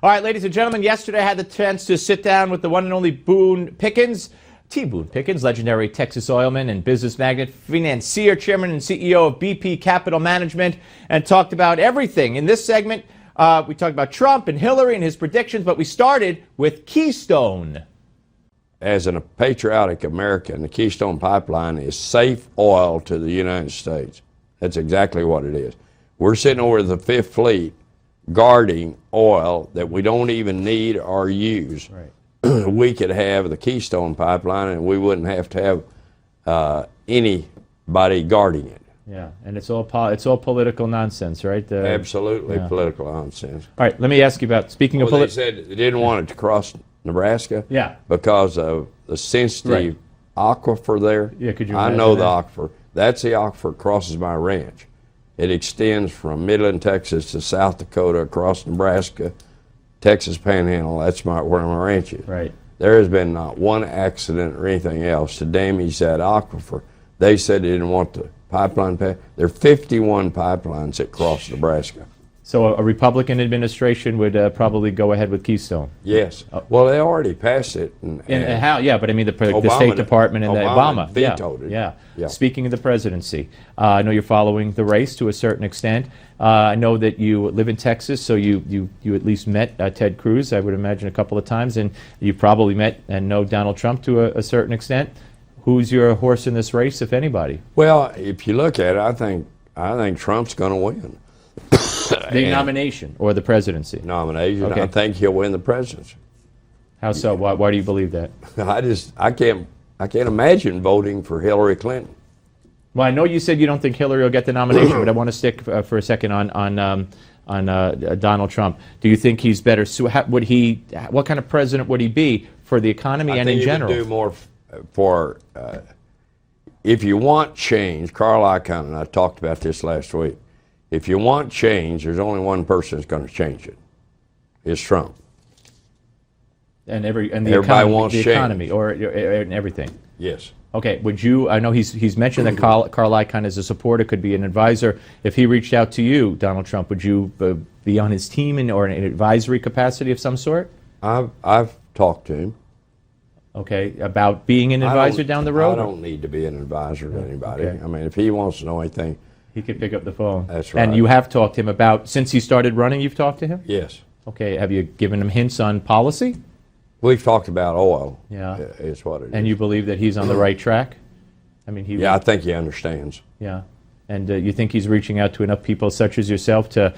All right, ladies and gentlemen, yesterday I had the chance to sit down with the one and only Boone Pickens. Boone Pickens, legendary Texas oilman and business magnate, financier, chairman and CEO of BP Capital Management, and talked about everything. In this segment, we talked about Trump and Hillary and his predictions, but we started with Keystone. As a patriotic American, the Keystone Pipeline is safe oil to the United States. That's exactly what it is. We're sitting over the Fifth Fleet guarding oil that we don't even need or use. Right. We could have the Keystone Pipeline and we wouldn't have to have anybody guarding it. Yeah, and it's all political nonsense, right? Absolutely political nonsense. All right, let me ask you about, speaking of they said they didn't want it to cross Nebraska because of the sensitive aquifer there. Yeah, could you I know the aquifer. That's the aquifer that crosses my ranch. It extends from Midland, Texas to South Dakota, across Nebraska, Texas Panhandle. That's where my ranch is. Right. There has been not one accident or anything else to damage that aquifer. They said they didn't want the pipeline passed. There are 51 pipelines that cross Nebraska. So a Republican administration would probably go ahead with Keystone? Yes. Well, they already passed it. And how? Yeah, but I mean the State Department and Obama vetoed it. Yeah. Speaking of the presidency, I know you're following the race to a certain extent. I know that you live in Texas, so you at least met Ted Cruz, I would imagine, a couple of times, and you probably met and know Donald Trump to a certain extent. Who's your horse in this race, if anybody? Well, if you look at it, I think Trump's going to win. The nomination or the presidency? Nomination. Okay. I think he'll win the presidency. How so? Why do you believe that? I can't imagine voting for Hillary Clinton. Well, I know you said you don't think Hillary will get the nomination, but I want to stick for a second on Donald Trump. Do you think he's better? What kind of president would he be for the economy and in general? I think he would do more for. If you want change, Carl Icahn and I talked about this last week. If you want change, there's only one person that's going to change it. It's Trump. And everybody wants change. Economy and everything. Yes. Okay. Would you? I know he's mentioned that Carl Icahn is a supporter, could be an advisor. If he reached out to you, Donald Trump, would you be on his team or in an advisory capacity of some sort? I've talked to him. Okay, about being an advisor down the road? I don't need to be an advisor to anybody. Okay. I mean, if he wants to know anything, he could pick up the phone. That's right. And you have talked to him about, since he started running, you've talked to him? Yes. Okay, have you given him hints on policy? We've talked about oil. Yeah. Is what it is. And you believe that he's on the right track? I mean, I think he understands. Yeah. And you think he's reaching out to enough people such as yourself to,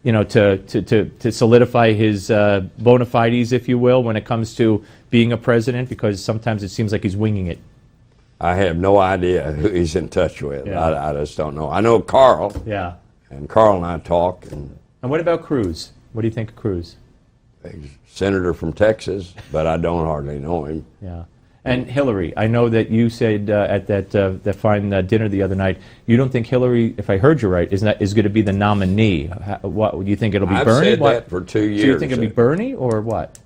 to solidify his bona fides, if you will, when it comes to being a president? Because sometimes it seems like he's winging it. I have no idea who he's in touch with. Yeah. I just don't know. I know Carl. Yeah. And Carl and I talk. And what about Cruz? What do you think of Cruz? He's a senator from Texas, but I don't hardly know him. Yeah. And Hillary, I know that you said at that fine dinner the other night, you don't think Hillary, if I heard you right, is going to be the nominee. What do you think it'll be? I've Bernie? said that for 2 years. Do you think it'll be Bernie or what?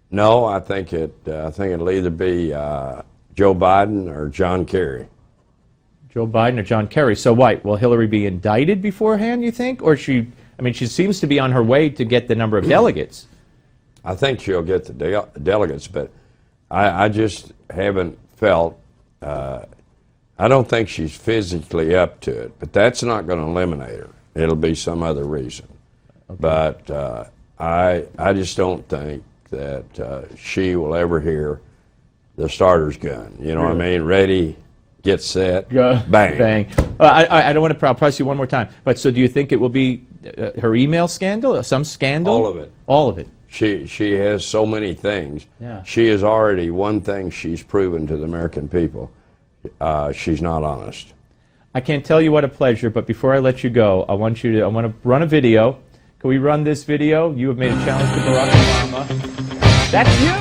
No, I think it'll either be Joe Biden or John Kerry. Joe Biden or John Kerry. So what? Will Hillary be indicted beforehand, you think? Or she seems to be on her way to get the number of delegates. I think she'll get the delegates, but I just haven't felt, I don't think she's physically up to it, but that's not going to eliminate her. It'll be some other reason. Okay. But I just don't think that she will ever hear the starter's gun. You know what I mean? Ready, get set, bang. Bang. I don't want to press you one more time, but so do you think it will be her email scandal, some scandal? All of it. All of it. She has so many things. Yeah. She is already one thing she's proven to the American people. She's not honest. I can't tell you what a pleasure, but before I let you go, I want to run a video. Can we run this video? You have made a challenge to Barack Obama. That's you.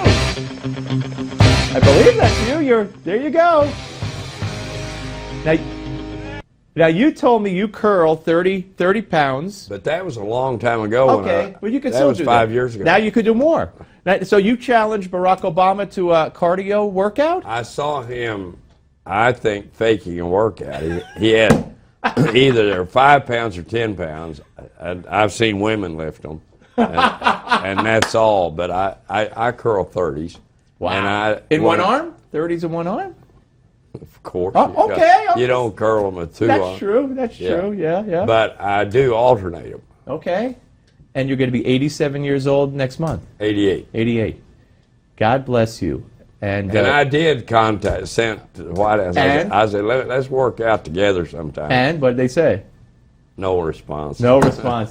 I believe that's you. There you go. Now you told me you curl 30 pounds. But that was a long time ago. Okay, but you could still do that. That was 5 years ago. Now you could do more. So you challenged Barack Obama to a cardio workout? I saw him, I think, faking a workout. He had either 5 pounds or 10 pounds. I've seen women lift them. and that's all. But I curl 30s. Wow. And in one arm? 30s in one arm? Of course. Oh, okay. You don't curl them with two That's arms. true. That's true. Yeah. But I do alternate them. Okay. And you're going to be 87 years old next month? 88. 88. God bless you. And I did sent to the White House. I said, let's work out together sometime. And what did they say? No response. No response.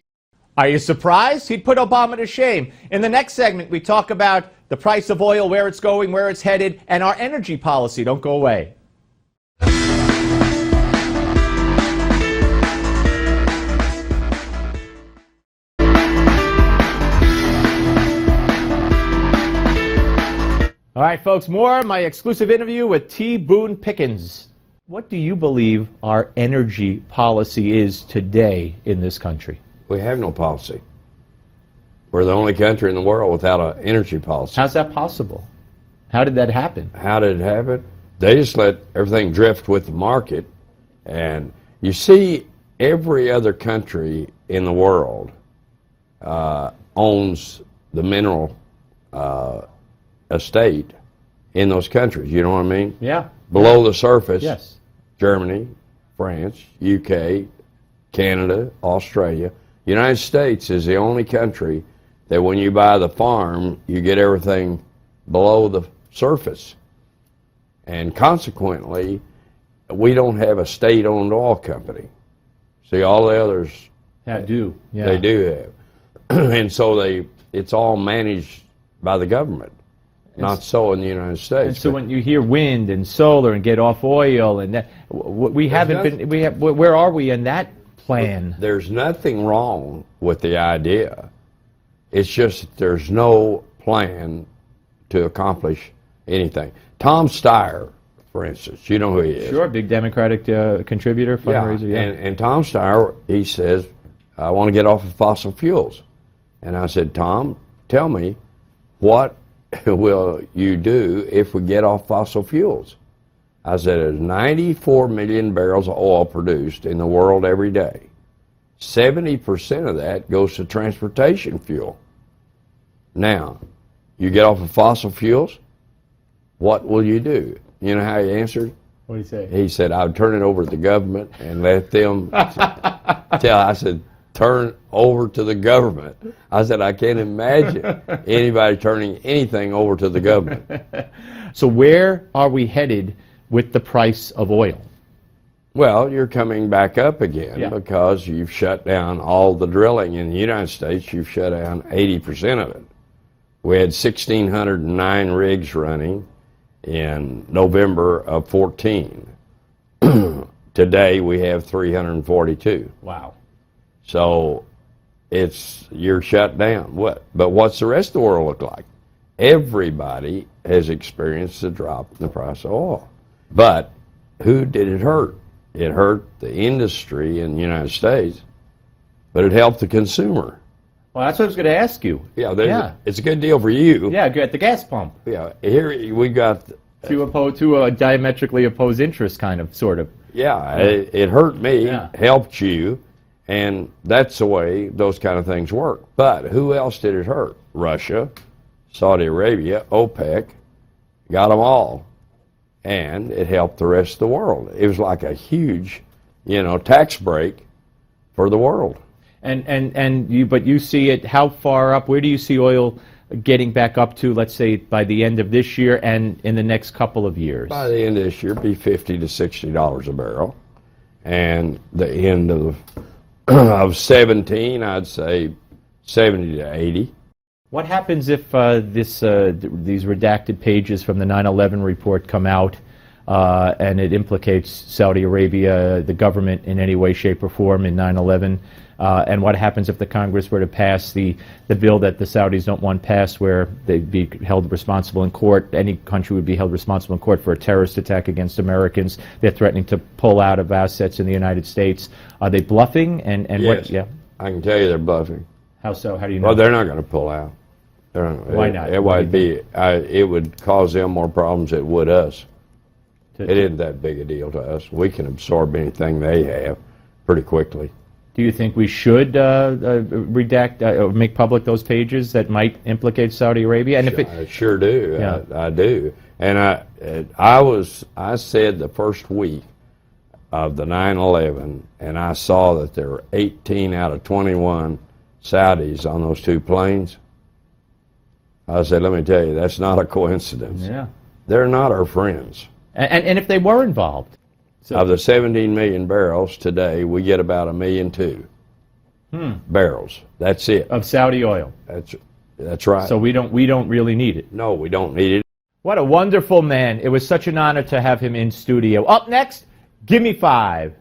Are you surprised? He'd put Obama to shame. In the next segment, we talk about the price of oil, where it's going, where it's headed, and our energy policy. Don't go away. All right, folks, more my exclusive interview with T. Boone Pickens. What do you believe our energy policy is today in this country? We have no policy. We're the only country in the world without an energy policy. How's that possible? How did that happen? How did it happen? They just let everything drift with the market. And you see, every other country in the world owns the mineral estate in those countries. You know what I mean? Yeah. Below the surface. Yes. Germany, France, UK, Canada, Australia. United States is the only country that when you buy the farm, you get everything below the surface. And consequently, we don't have a state-owned oil company. See, all the others do. Yeah. They do have. And so it's all managed by the government. Not so in the United States. And so when you hear wind and solar and get off oil and that, where are we in that plan? There's nothing wrong with the idea. It's just there's no plan to accomplish anything. Tom Steyer, for instance, you know who he is. Sure, big Democratic contributor, fundraiser. Yeah. And Tom Steyer, he says, I want to get off of fossil fuels. And I said, Tom, tell me, what will you do if we get off fossil fuels? I said, there's 94 million barrels of oil produced in the world every day. 70% of that goes to transportation fuel. Now, you get off of fossil fuels, what will you do? You know how he answered? What did he say? He said, I would turn it over to the government and let them tell. I said, turn over to the government. I said, I can't imagine anybody turning anything over to the government. So where are we headed with the price of oil? Well, you're coming back up again because you've shut down all the drilling in the United States. You've shut down 80% of it. We had 1,609 rigs running in November of 14. Today we have 342. Wow. So you're shut down. But what's the rest of the world look like? Everybody has experienced a drop in the price of oil. But who did it hurt? It hurt the industry in the United States, but it helped the consumer. Well, that's what I was going to ask you. Yeah, it's a good deal for you. Yeah, at the gas pump. Yeah, here we got to a diametrically opposed interest, kind of, sort of. Yeah, it hurt me, helped you. And that's the way those kind of things work. But who else did it hurt? Russia, Saudi Arabia, OPEC, got them all. And it helped the rest of the world. It was like a huge, tax break for the world. But you see it, how far up, where do you see oil getting back up to, let's say, by the end of this year and in the next couple of years? By the end of this year, be $50 to $60 a barrel. And the end of 17, I'd say 70 to 80. What happens if these redacted pages from the 9/11 report come out and it implicates Saudi Arabia, the government, in any way, shape, or form in 9/11? And what happens if the Congress were to pass the bill that the Saudis don't want passed, where they'd be held responsible in court? Any country would be held responsible in court for a terrorist attack against Americans. They're threatening to pull out of assets in the United States. Are they bluffing? And yes, what? Yeah, I can tell you they're bluffing. How so? How do you know? Well, they're not going to pull out. Why not? It would cause them more problems than it would us. It isn't that big a deal to us. We can absorb anything they have pretty quickly. Do you think we should redact or make public those pages that might implicate Saudi Arabia? And if I sure do. Yeah. I do. And I said the first week of the 9/11, and I saw that there were 18 out of 21 Saudis on those two planes. I said, let me tell you, that's not a coincidence. Yeah. They're not our friends. And if they were involved? So, of the 17 million barrels today, we get about 1.2 million barrels. That's it. Of Saudi oil. That's right. So we don't really need it. No, we don't need it. What a wonderful man. It was such an honor to have him in studio. Up next, Give Me 5.